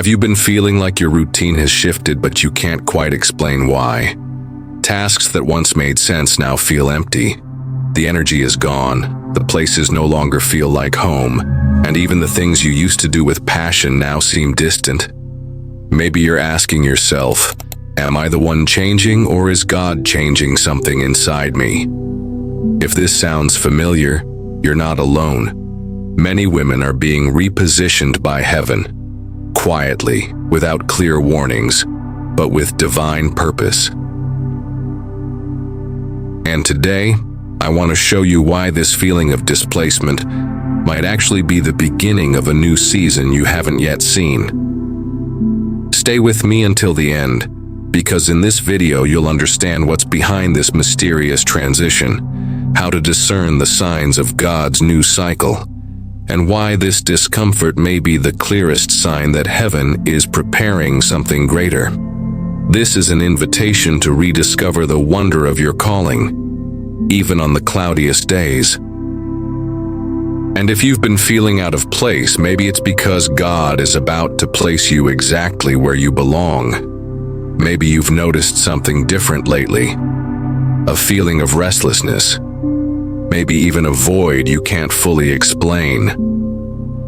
Have you been feeling like your routine has shifted but you can't quite explain why? Tasks that once made sense now feel empty. The energy is gone, the places no longer feel like home, and even the things you used to do with passion now seem distant. Maybe you're asking yourself, am I the one changing, or is God changing something inside me? If this sounds familiar, you're not alone. Many women are being repositioned by heaven, quietly, without clear warnings, but with divine purpose. And today, I want to show you why this feeling of displacement might actually be the beginning of a new season you haven't yet seen. Stay with me until the end, because in this video you'll understand what's behind this mysterious transition, how to discern the signs of God's new cycle, and why this discomfort may be the clearest sign that heaven is preparing something greater. This is an invitation to rediscover the wonder of your calling, even on the cloudiest days. And if you've been feeling out of place, maybe it's because God is about to place you exactly where you belong. Maybe you've noticed something different lately, a feeling of restlessness, maybe even a void you can't fully explain.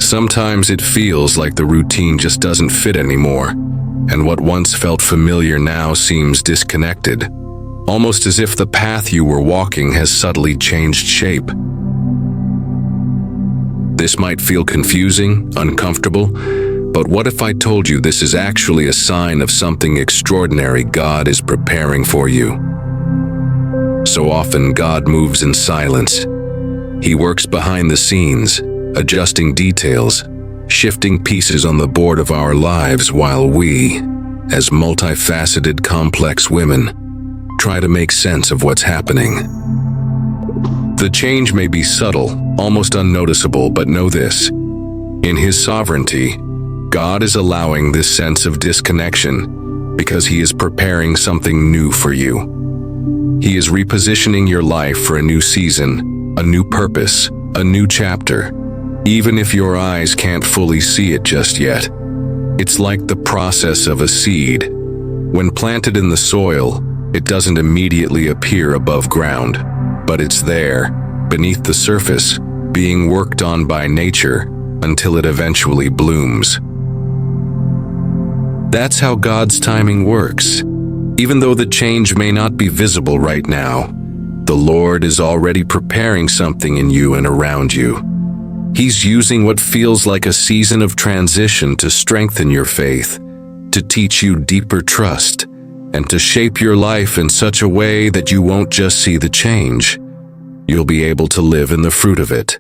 Sometimes it feels like the routine just doesn't fit anymore, and what once felt familiar now seems disconnected, almost as if the path you were walking has subtly changed shape. This might feel confusing, uncomfortable, but what if I told you this is actually a sign of something extraordinary God is preparing for you? So often God moves in silence. He works behind the scenes, adjusting details, shifting pieces on the board of our lives while we, as multifaceted, complex women, try to make sense of what's happening. The change may be subtle, almost unnoticeable, but know this: in His sovereignty, God is allowing this sense of disconnection because He is preparing something new for you. He is repositioning your life for a new season, a new purpose, a new chapter, even if your eyes can't fully see it just yet. It's like the process of a seed. When planted in the soil, it doesn't immediately appear above ground, but it's there, beneath the surface, being worked on by nature until it eventually blooms. That's how God's timing works. Even though the change may not be visible right now, the Lord is already preparing something in you and around you. He's using what feels like a season of transition to strengthen your faith, to teach you deeper trust, and to shape your life in such a way that you won't just see the change. You'll be able to live in the fruit of it.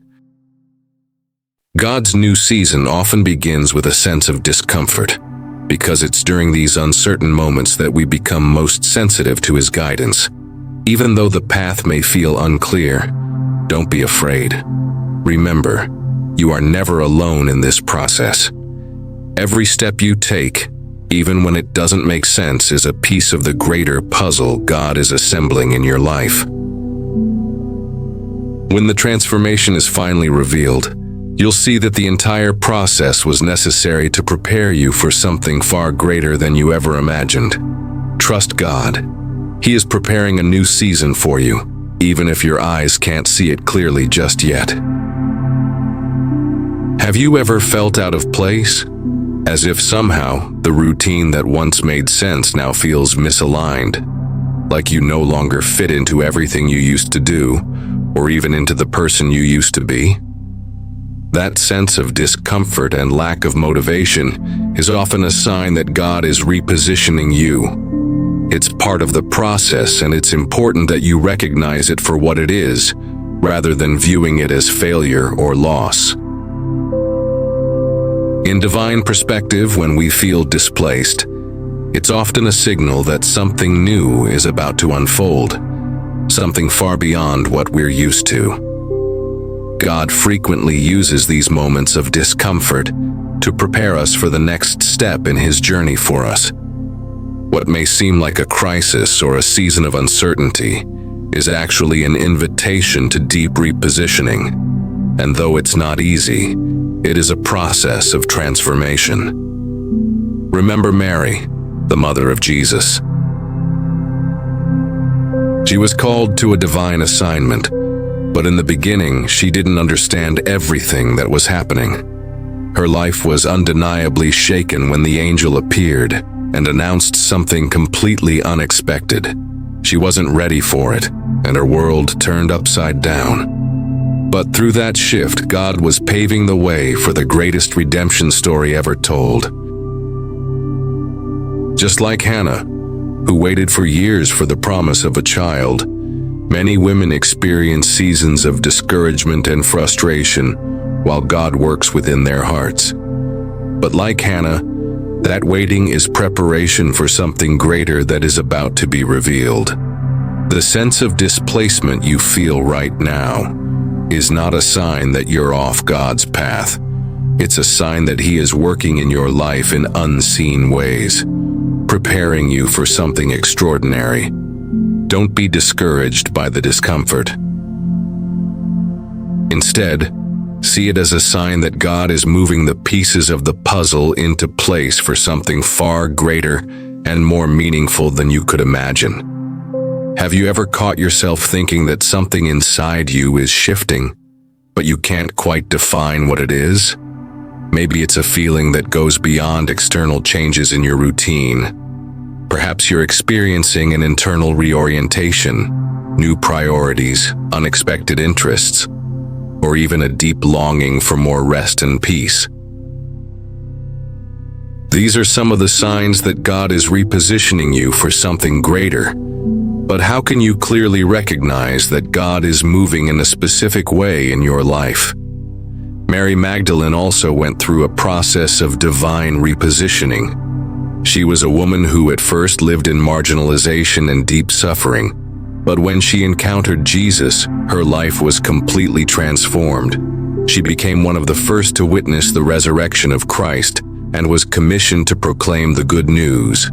God's new season often begins with a sense of discomfort, because it's during these uncertain moments that we become most sensitive to His guidance. Even though the path may feel unclear, don't be afraid. Remember, you are never alone in this process. Every step you take, even when it doesn't make sense, is a piece of the greater puzzle God is assembling in your life. When the transformation is finally revealed, you'll see that the entire process was necessary to prepare you for something far greater than you ever imagined. Trust God. He is preparing a new season for you, even if your eyes can't see it clearly just yet. Have you ever felt out of place? As if somehow the routine that once made sense now feels misaligned, like you no longer fit into everything you used to do, or even into the person you used to be? That sense of discomfort and lack of motivation is often a sign that God is repositioning you. It's part of the process, and it's important that you recognize it for what it is, rather than viewing it as failure or loss. In divine perspective, when we feel displaced, it's often a signal that something new is about to unfold, something far beyond what we're used to. God frequently uses these moments of discomfort to prepare us for the next step in His journey for us. What may seem like a crisis or a season of uncertainty is actually an invitation to deep repositioning. And though it's not easy, it is a process of transformation. Remember Mary, the mother of Jesus. She was called to a divine assignment, but in the beginning she didn't understand everything that was happening. Her life was undeniably shaken when the angel appeared and announced something completely unexpected. She wasn't ready for it, and her world turned upside down. But through that shift, God was paving the way for the greatest redemption story ever told. Just like Hannah, who waited for years for the promise of a child, many women experience seasons of discouragement and frustration while God works within their hearts. But like Hannah, that waiting is preparation for something greater that is about to be revealed. The sense of displacement you feel right now is not a sign that you're off God's path. It's a sign that He is working in your life in unseen ways, preparing you for something extraordinary. Don't be discouraged by the discomfort. Instead, see it as a sign that God is moving the pieces of the puzzle into place for something far greater and more meaningful than you could imagine. Have you ever caught yourself thinking that something inside you is shifting, but you can't quite define what it is? Maybe it's a feeling that goes beyond external changes in your routine. Perhaps you're experiencing an internal reorientation, new priorities, unexpected interests, or even a deep longing for more rest and peace. These are some of the signs that God is repositioning you for something greater. But how can you clearly recognize that God is moving in a specific way in your life? Mary Magdalene also went through a process of divine repositioning. She was a woman who at first lived in marginalization and deep suffering. But when she encountered Jesus, her life was completely transformed. She became one of the first to witness the resurrection of Christ and was commissioned to proclaim the good news.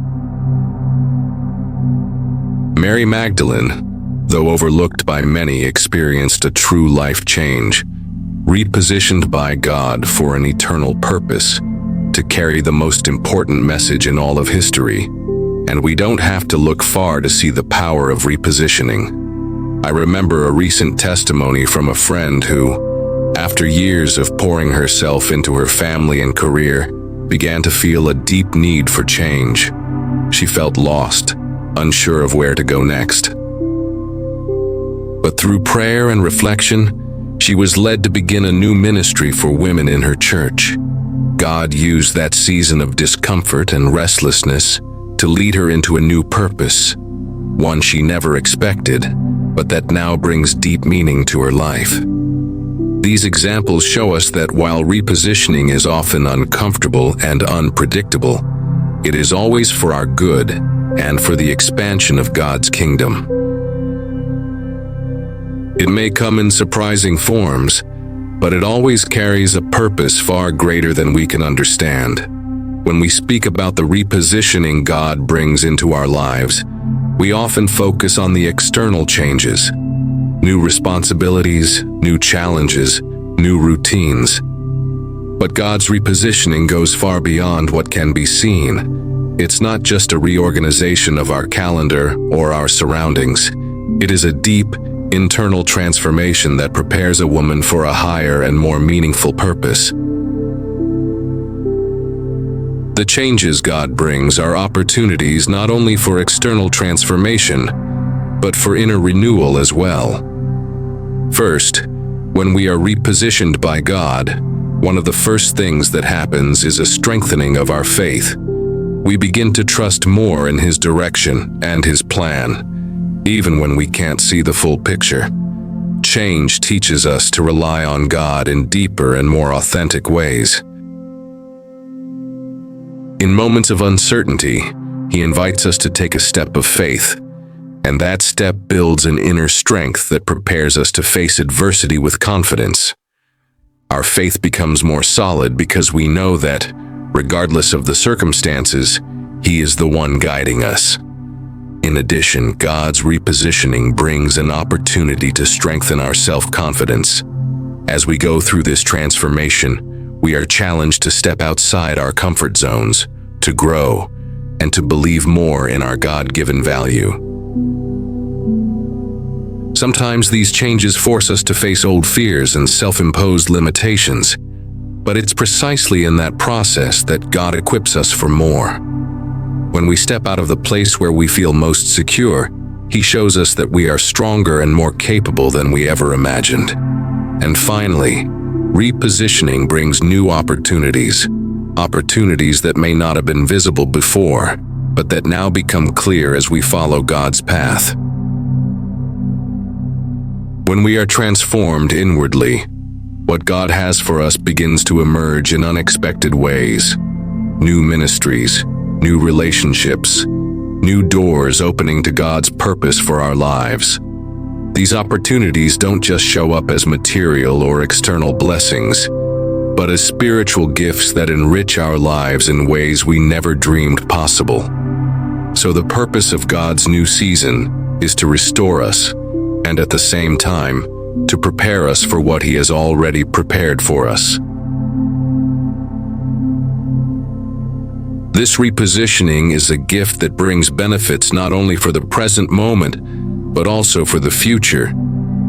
Mary Magdalene, though overlooked by many, experienced a true life change, repositioned by God for an eternal purpose, to carry the most important message in all of history. And we don't have to look far to see the power of repositioning. I remember a recent testimony from a friend who, after years of pouring herself into her family and career, began to feel a deep need for change. She felt lost, unsure of where to go next. But through prayer and reflection, she was led to begin a new ministry for women in her church. God used that season of discomfort and restlessness to lead her into a new purpose, one she never expected, but that now brings deep meaning to her life. These examples show us that while repositioning is often uncomfortable and unpredictable, it is always for our good and for the expansion of God's kingdom. It may come in surprising forms, but it always carries a purpose far greater than we can understand. When we speak about the repositioning God brings into our lives, we often focus on the external changes, new responsibilities, new challenges, new routines. But God's repositioning goes far beyond what can be seen. It's not just a reorganization of our calendar or our surroundings. It is a deep, internal transformation that prepares a woman for a higher and more meaningful purpose. The changes God brings are opportunities not only for external transformation, but for inner renewal as well. First, when we are repositioned by God, one of the first things that happens is a strengthening of our faith. We begin to trust more in His direction and His plan, even when we can't see the full picture. Change teaches us to rely on God in deeper and more authentic ways. In moments of uncertainty, He invites us to take a step of faith, and that step builds an inner strength that prepares us to face adversity with confidence. Our faith becomes more solid because we know that, regardless of the circumstances, He is the one guiding us. In addition, God's repositioning brings an opportunity to strengthen our self-confidence. As we go through this transformation, we are challenged to step outside our comfort zones, to grow, and to believe more in our God-given value. Sometimes these changes force us to face old fears and self-imposed limitations, but it's precisely in that process that God equips us for more. When we step out of the place where we feel most secure, He shows us that we are stronger and more capable than we ever imagined. And finally, repositioning brings new opportunities that may not have been visible before, but that now become clear as we follow God's path. When we are transformed inwardly, what God has for us begins to emerge in unexpected ways. New ministries, new relationships, new doors opening to God's purpose for our lives. These opportunities don't just show up as material or external blessings, but as spiritual gifts that enrich our lives in ways we never dreamed possible. So the purpose of God's new season is to restore us, and at the same time, to prepare us for what He has already prepared for us. This repositioning is a gift that brings benefits not only for the present moment, but also for the future,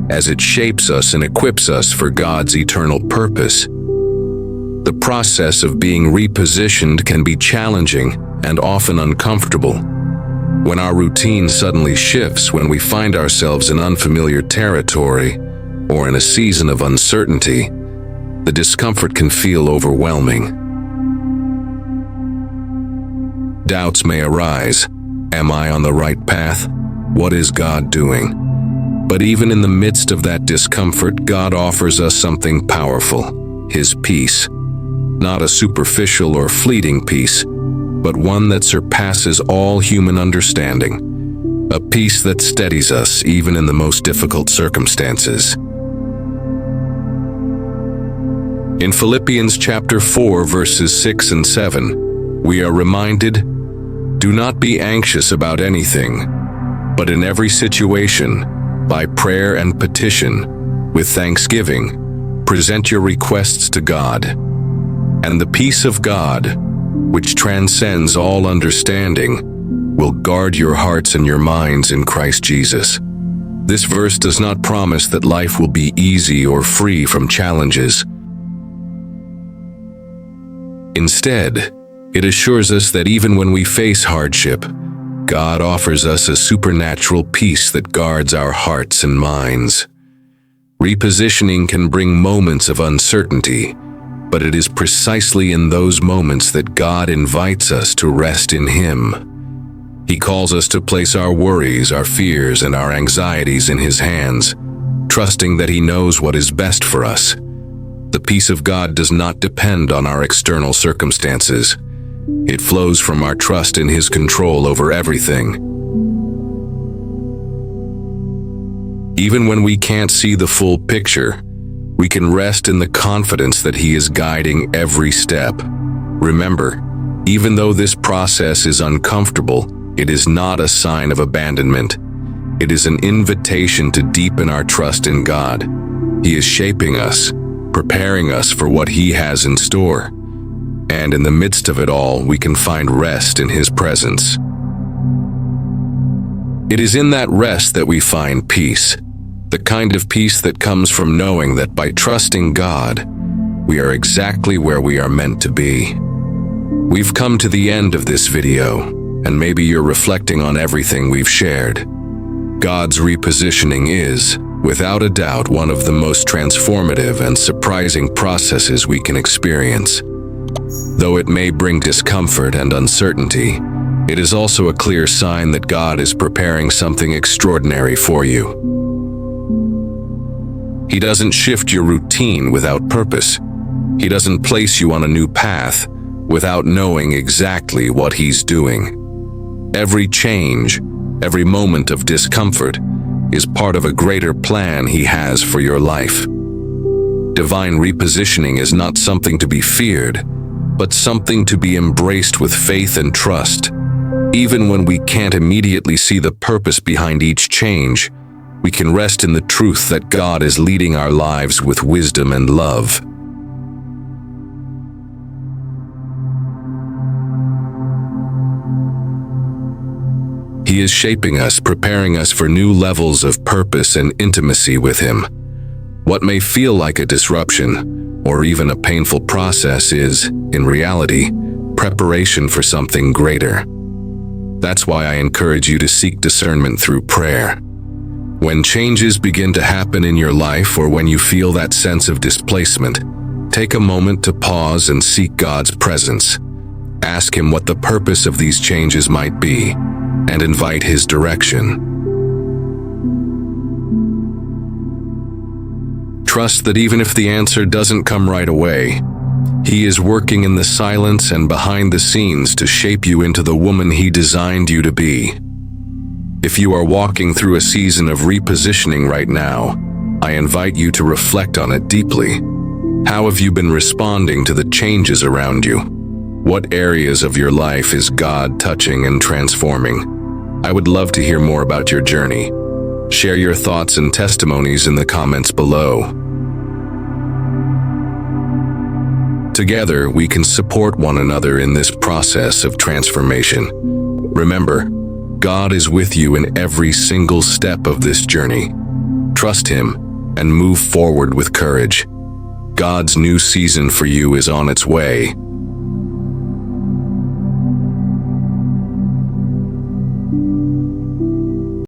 as it shapes us and equips us for God's eternal purpose. The process of being repositioned can be challenging and often uncomfortable. When our routine suddenly shifts, when we find ourselves in unfamiliar territory, or in a season of uncertainty, the discomfort can feel overwhelming. Doubts may arise. Am I on the right path? What is God doing? But even in the midst of that discomfort, God offers us something powerful, His peace. Not a superficial or fleeting peace, but one that surpasses all human understanding. A peace that steadies us even in the most difficult circumstances. In Philippians chapter 4, verses 6 and 7, we are reminded, "Do not be anxious about anything, but in every situation, by prayer and petition, with thanksgiving, present your requests to God. And the peace of God, which transcends all understanding, will guard your hearts and your minds in Christ Jesus." This verse does not promise that life will be easy or free from challenges. Instead, it assures us that even when we face hardship, God offers us a supernatural peace that guards our hearts and minds. Repositioning can bring moments of uncertainty, but it is precisely in those moments that God invites us to rest in Him. He calls us to place our worries, our fears, and our anxieties in His hands, trusting that He knows what is best for us. The peace of God does not depend on our external circumstances. It flows from our trust in His control over everything. Even when we can't see the full picture, we can rest in the confidence that He is guiding every step. Remember, even though this process is uncomfortable, it is not a sign of abandonment. It is an invitation to deepen our trust in God. He is shaping us, preparing us for what He has in store. And in the midst of it all, we can find rest in His presence. It is in that rest that we find peace, the kind of peace that comes from knowing that by trusting God, we are exactly where we are meant to be. We've come to the end of this video, and maybe you're reflecting on everything we've shared. God's repositioning is, without a doubt, one of the most transformative and surprising processes we can experience. Though it may bring discomfort and uncertainty, it is also a clear sign that God is preparing something extraordinary for you. He doesn't shift your routine without purpose. He doesn't place you on a new path without knowing exactly what He's doing. Every change, every moment of discomfort, is part of a greater plan He has for your life. Divine repositioning is not something to be feared, but something to be embraced with faith and trust. Even when we can't immediately see the purpose behind each change, we can rest in the truth that God is leading our lives with wisdom and love. He is shaping us, preparing us for new levels of purpose and intimacy with Him. What may feel like a disruption, or even a painful process is, in reality, preparation for something greater. That's why I encourage you to seek discernment through prayer. When changes begin to happen in your life, or when you feel that sense of displacement, take a moment to pause and seek God's presence. Ask Him what the purpose of these changes might be, and invite His direction. Trust that even if the answer doesn't come right away, He is working in the silence and behind the scenes to shape you into the woman He designed you to be. If you are walking through a season of repositioning right now, I invite you to reflect on it deeply. How have you been responding to the changes around you? What areas of your life is God touching and transforming? I would love to hear more about your journey. Share your thoughts and testimonies in the comments below. Together, we can support one another in this process of transformation. Remember, God is with you in every single step of this journey. Trust Him and move forward with courage. God's new season for you is on its way,